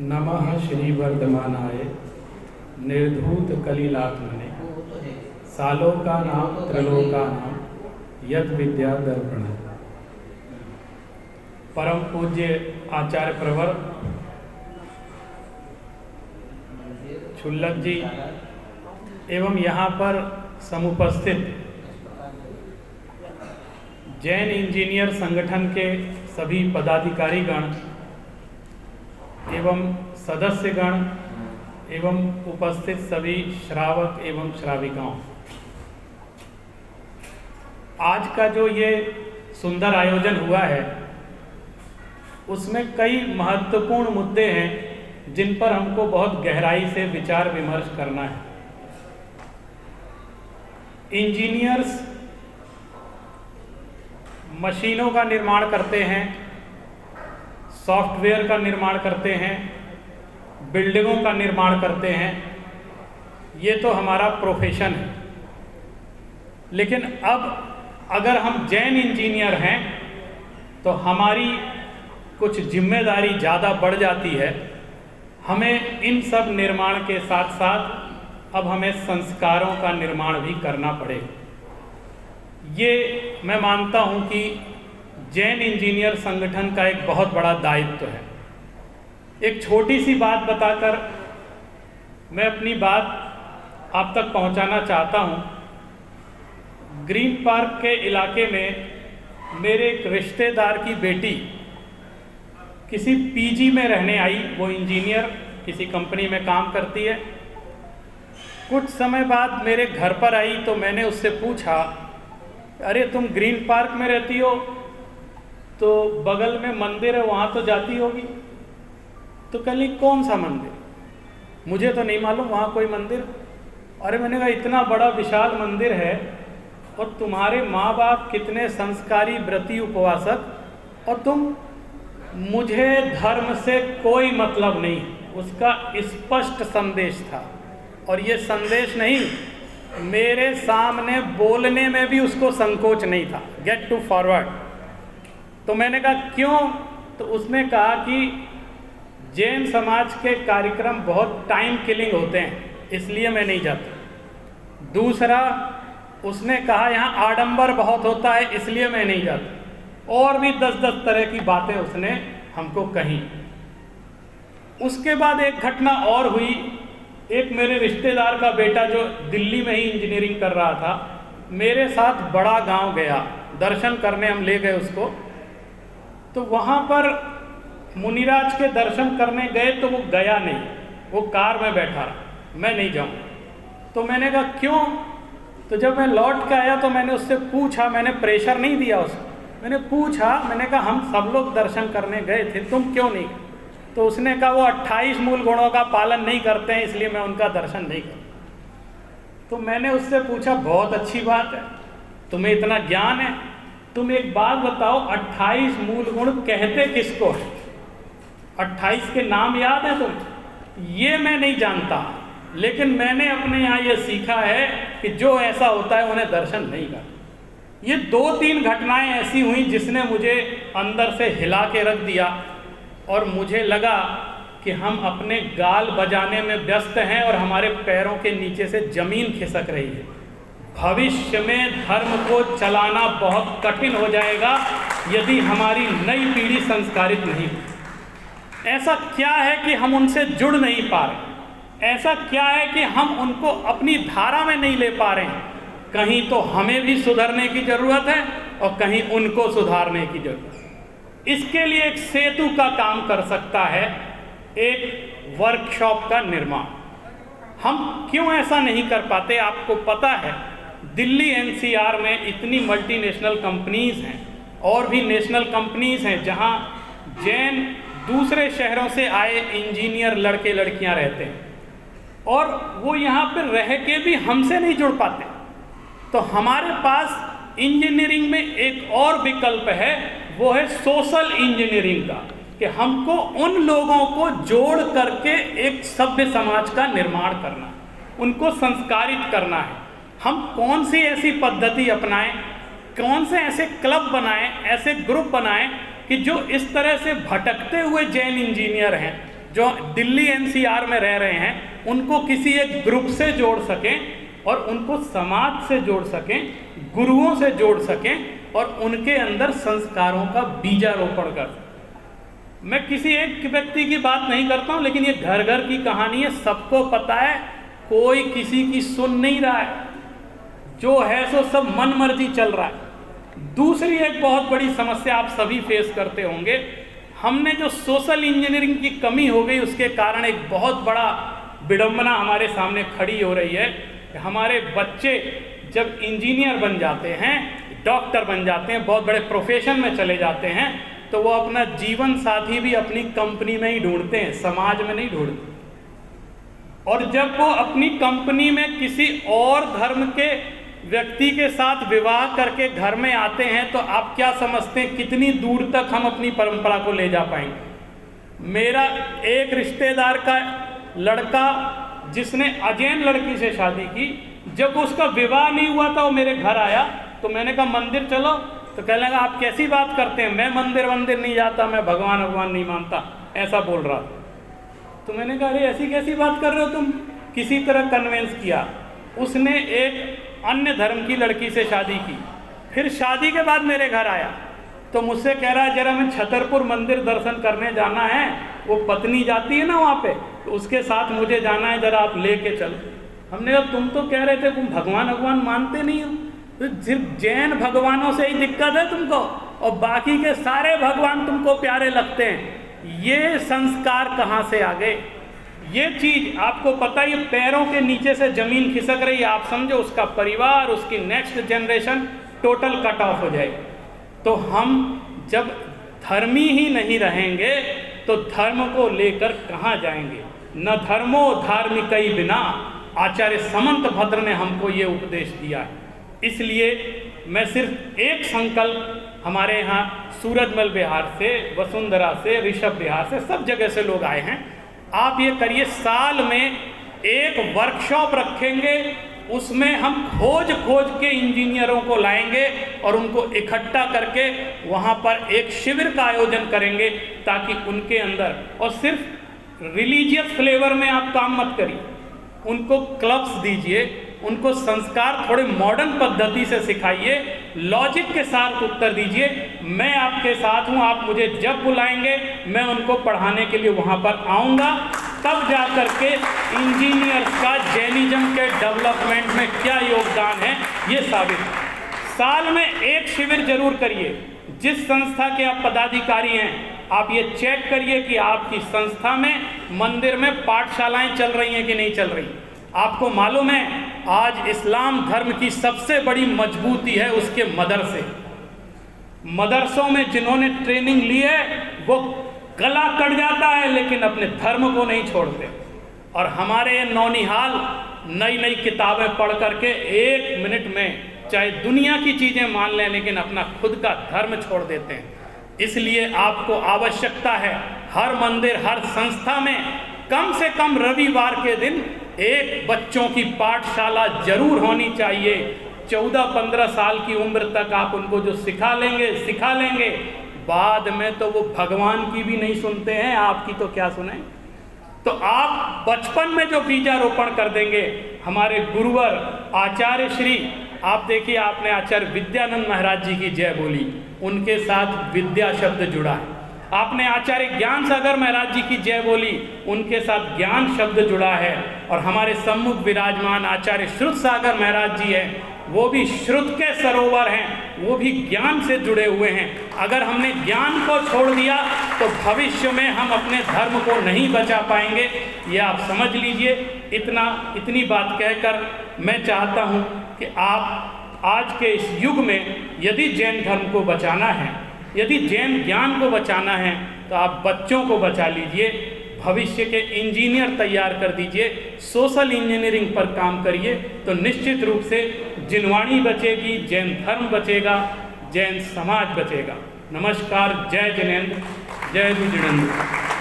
नमः श्री वर्धमानाय निर्धूत कलिलात्मने सालोका नाम त्रिलोका नाम यद विद्या दर्पण। परम पूज्य आचार्य प्रवर छुल्लक जी एवं यहाँ पर समुपस्थित जैन इंजीनियर संगठन के सभी पदाधिकारीगण एवं सदस्यगण एवं उपस्थित सभी श्रावक एवं श्राविकाओं, आज का जो ये सुंदर आयोजन हुआ है उसमें कई महत्वपूर्ण मुद्दे हैं जिन पर हमको बहुत गहराई से विचार विमर्श करना है। इंजीनियर्स मशीनों का निर्माण करते हैं, सॉफ्टवेयर का निर्माण करते हैं, बिल्डिंगों का निर्माण करते हैं, ये तो हमारा प्रोफेशन है। लेकिन अब अगर हम जैन इंजीनियर हैं तो हमारी कुछ जिम्मेदारी ज़्यादा बढ़ जाती है। हमें इन सब निर्माण के साथ साथ अब हमें संस्कारों का निर्माण भी करना पड़ेगा। ये मैं मानता हूँ कि जैन इंजीनियर संगठन का एक बहुत बड़ा दायित्व है। एक छोटी सी बात बताकर मैं अपनी बात आप तक पहुँचाना चाहता हूँ। ग्रीन पार्क के इलाके में मेरे एक रिश्तेदार की बेटी किसी पीजी में रहने आई। वो इंजीनियर किसी कंपनी में काम करती है। कुछ समय बाद मेरे घर पर आई तो मैंने उससे पूछा, अरे तुम ग्रीन पार्क में रहती हो तो बगल में मंदिर है, वहाँ तो जाती होगी। तो कल कौन सा मंदिर? मुझे तो नहीं मालूम वहाँ कोई मंदिर। अरे मैंने कहा इतना बड़ा विशाल मंदिर है और तुम्हारे माँ बाप कितने संस्कारी व्रती उपवासक, और तुम, मुझे धर्म से कोई मतलब नहीं। उसका स्पष्ट संदेश था, और ये संदेश नहीं, मेरे सामने बोलने में भी उसको संकोच नहीं था। Get to forward. तो मैंने कहा क्यों? तो उसने कहा कि जैन समाज के कार्यक्रम बहुत टाइम किलिंग होते हैं, इसलिए मैं नहीं जाती। दूसरा, उसने कहा यहाँ आडंबर बहुत होता है, इसलिए मैं नहीं जाती। और भी 10-10 तरह की बातें उसने हमको कही। उसके बाद एक घटना और हुई। एक मेरे रिश्तेदार का बेटा जो दिल्ली में ही इंजीनियरिंग कर रहा था, मेरे साथ बड़ा गांव गया, दर्शन करने हम ले गए उसको। तो वहाँ पर मुनिराज के दर्शन करने गए तो वो गया नहीं, वो कार में बैठा रहा, मैं नहीं जाऊँ। तो मैंने कहा क्यों? तो जब मैं लौट के आया तो मैंने उससे पूछा, मैंने प्रेशर नहीं दिया उसको, मैंने पूछा, मैंने कहा हम सब लोग दर्शन करने गए थे, तुम क्यों नहीं? तो उसने कहा वो 28 मूल गुणों का पालन नहीं करते हैं, इसलिए मैं उनका दर्शन नहीं करता। तो मैंने उससे पूछा, बहुत अच्छी बात है, तुम्हें इतना ज्ञान है, तुम एक बात बताओ, 28 मूल गुण कहते किसको है? 28 के नाम याद है तुम्हें? ये मैं नहीं जानता, लेकिन मैंने अपने यहाँ ये सीखा है कि जो ऐसा होता है उन्हें दर्शन नहीं करता। ये 2-3 घटनाएं ऐसी हुई जिसने मुझे अंदर से हिला के रख दिया, और मुझे लगा कि हम अपने गाल बजाने में व्यस्त हैं और हमारे पैरों के नीचे से जमीन खिसक रही है। भविष्य में धर्म को चलाना बहुत कठिन हो जाएगा यदि हमारी नई पीढ़ी संस्कारित नहीं हो। ऐसा क्या है कि हम उनसे जुड़ नहीं पा रहे? ऐसा क्या है कि हम उनको अपनी धारा में नहीं ले पा रहे हैं? कहीं तो हमें भी सुधरने की ज़रूरत है और कहीं उनको सुधारने की ज़रूरत है। इसके लिए एक सेतु का काम कर सकता है एक वर्कशॉप का निर्माण। हम क्यों ऐसा नहीं कर पाते? आपको पता है दिल्ली एनसीआर में इतनी मल्टीनेशनल कंपनीज हैं और भी नेशनल कंपनीज हैं जहां जैन दूसरे शहरों से आए इंजीनियर लड़के लड़कियां रहते हैं, और वो यहाँ पर रह के भी हमसे नहीं जुड़ पाते। तो हमारे पास इंजीनियरिंग में एक और विकल्प है, वो है सोशल इंजीनियरिंग का, कि हमको उन लोगों को जोड़ करके एक सभ्य समाज का निर्माण करना है, उनको संस्कारित करना है। हम कौन सी ऐसी पद्धति अपनाएं, कौन से ऐसे क्लब बनाएं, ऐसे ग्रुप बनाएं कि जो इस तरह से भटकते हुए जैन इंजीनियर हैं, जो दिल्ली एनसीआर में रह रहे हैं, उनको किसी एक ग्रुप से जोड़ सकें और उनको समाज से जोड़ सकें, गुरुओं से जोड़ सकें और उनके अंदर संस्कारों का बीजारोपण कर सकें। मैं किसी एक व्यक्ति की बात नहीं करता हूँ, लेकिन ये घर घर की कहानी है, सबको पता है, कोई किसी की सुन नहीं रहा है, जो है सो सब मन मर्जी चल रहा है। दूसरी एक बहुत बड़ी समस्या आप सभी फेस करते होंगे, हमने जो सोशल इंजीनियरिंग की कमी हो गई, उसके कारण एक बहुत बड़ा विडंबना हमारे सामने खड़ी हो रही है कि हमारे बच्चे जब इंजीनियर बन जाते हैं, डॉक्टर बन जाते हैं, बहुत बड़े प्रोफेशन में चले जाते हैं, तो वो अपना जीवन साथी भी अपनी कंपनी में ही ढूंढते हैं, समाज में नहीं ढूंढते। और जब वो अपनी कंपनी में किसी और धर्म के व्यक्ति के साथ विवाह करके घर में आते हैं, तो आप क्या समझते हैं कितनी दूर तक हम अपनी परंपरा को ले जा पाएंगे। मेरा एक रिश्तेदार का लड़का जिसने अजैन लड़की से शादी की, जब उसका विवाह नहीं हुआ था, वो मेरे घर आया, तो मैंने कहा मंदिर चलो, तो कहने लगा आप कैसी बात करते हैं, मैं मंदिर नहीं जाता, मैं भगवान नहीं मानता, ऐसा बोल रहा। तो मैंने कहा अरे ऐसी कैसी बात कर रहे हो तुम। किसी तरह कन्वेंस किया, उसने एक अन्य धर्म की लड़की से शादी की, फिर शादी के बाद मेरे घर आया तो मुझसे कह रहा है जरा मैं छतरपुर मंदिर दर्शन करने जाना है, वो पत्नी जाती है ना वहाँ पे, तो उसके साथ मुझे जाना है, जरा आप लेके चलो। हमने कहा तुम तो कह रहे थे तुम भगवान मानते नहीं हो, तो सिर्फ जैन भगवानों से ही दिक्कत है तुमको, और बाकी के सारे भगवान तुमको प्यारे लगते हैं। ये संस्कार कहाँ से आ गए? ये चीज़ आपको पता है, ये पैरों के नीचे से जमीन खिसक रही है। आप समझो उसका परिवार, उसकी next generation total cut off हो जाएगी। तो हम जब धर्मी ही नहीं रहेंगे तो धर्म को लेकर कहाँ जाएंगे। न धर्मो धार्मिकई बिना, आचार्य समंत भद्र ने हमको ये उपदेश दिया है। इसलिए मैं सिर्फ एक संकल्प, हमारे यहाँ सूरजमल बिहार से, वसुंधरा से, ऋषभ बिहार से, सब जगह से लोग आए हैं, आप ये करिए, साल में एक वर्कशॉप रखेंगे, उसमें हम खोज के इंजीनियरों को लाएंगे और उनको इकट्ठा करके वहाँ पर एक शिविर का आयोजन करेंगे, ताकि उनके अंदर, और सिर्फ रिलीजियस फ्लेवर में आप काम मत करिए, उनको क्लब्स दीजिए, उनको संस्कार थोड़े मॉडर्न पद्धति से सिखाइए, लॉजिक के साथ उत्तर दीजिए। मैं आपके साथ हूँ, आप मुझे जब बुलाएंगे मैं उनको पढ़ाने के लिए वहाँ पर आऊँगा, तब जा कर के इंजीनियर्स का जैनिज्म के डेवलपमेंट में क्या योगदान है ये साबित। साल में एक शिविर जरूर करिए। जिस संस्था के आप पदाधिकारी हैं, आप ये चेक करिए कि आपकी संस्था में, मंदिर में पाठशालाएं चल रही हैं कि नहीं चल रही। आपको मालूम है आज इस्लाम धर्म की सबसे बड़ी मजबूती है उसके मदरसे। मदरसों में जिन्होंने ट्रेनिंग ली है वो गला कट जाता है, लेकिन अपने धर्म को नहीं छोड़ते। और हमारे ये नौनिहाल नई किताबें पढ़ करके 1 मिनट में चाहे दुनिया की चीज़ें मान लें, लेकिन अपना खुद का धर्म छोड़ देते हैं। इसलिए आपको आवश्यकता है हर मंदिर, हर संस्था में कम से कम रविवार के दिन एक बच्चों की पाठशाला जरूर होनी चाहिए। 14-15 साल की उम्र तक आप उनको जो सिखा लेंगे, बाद में तो वो भगवान की भी नहीं सुनते हैं, आपकी तो क्या सुने। तो आप बचपन में जो बीजारोपण कर देंगे, हमारे गुरुवर आचार्य श्री, आप देखिए, आपने आचार्य विद्यानंद महाराज जी की जय बोली, उनके साथ विद्या शब्द जुड़ा है। आपने आचार्य ज्ञान सागर महाराज जी की जय बोली, उनके साथ ज्ञान शब्द जुड़ा है। और हमारे सम्मुख विराजमान आचार्य श्रुत सागर महाराज जी हैं, वो भी श्रुत के सरोवर हैं, वो भी ज्ञान से जुड़े हुए हैं। अगर हमने ज्ञान को छोड़ दिया तो भविष्य में हम अपने धर्म को नहीं बचा पाएंगे, ये आप समझ लीजिए। इतनी बात कहकर मैं चाहता हूँ कि आप आज के इस युग में यदि जैन धर्म को बचाना है, यदि जैन ज्ञान को बचाना है, तो आप बच्चों को बचा लीजिए, भविष्य के इंजीनियर तैयार कर दीजिए, सोशल इंजीनियरिंग पर काम करिए, तो निश्चित रूप से जिनवाणी बचेगी, जैन धर्म बचेगा, जैन समाज बचेगा। नमस्कार, जय जिनेंद्र, जय जिनेंद्र।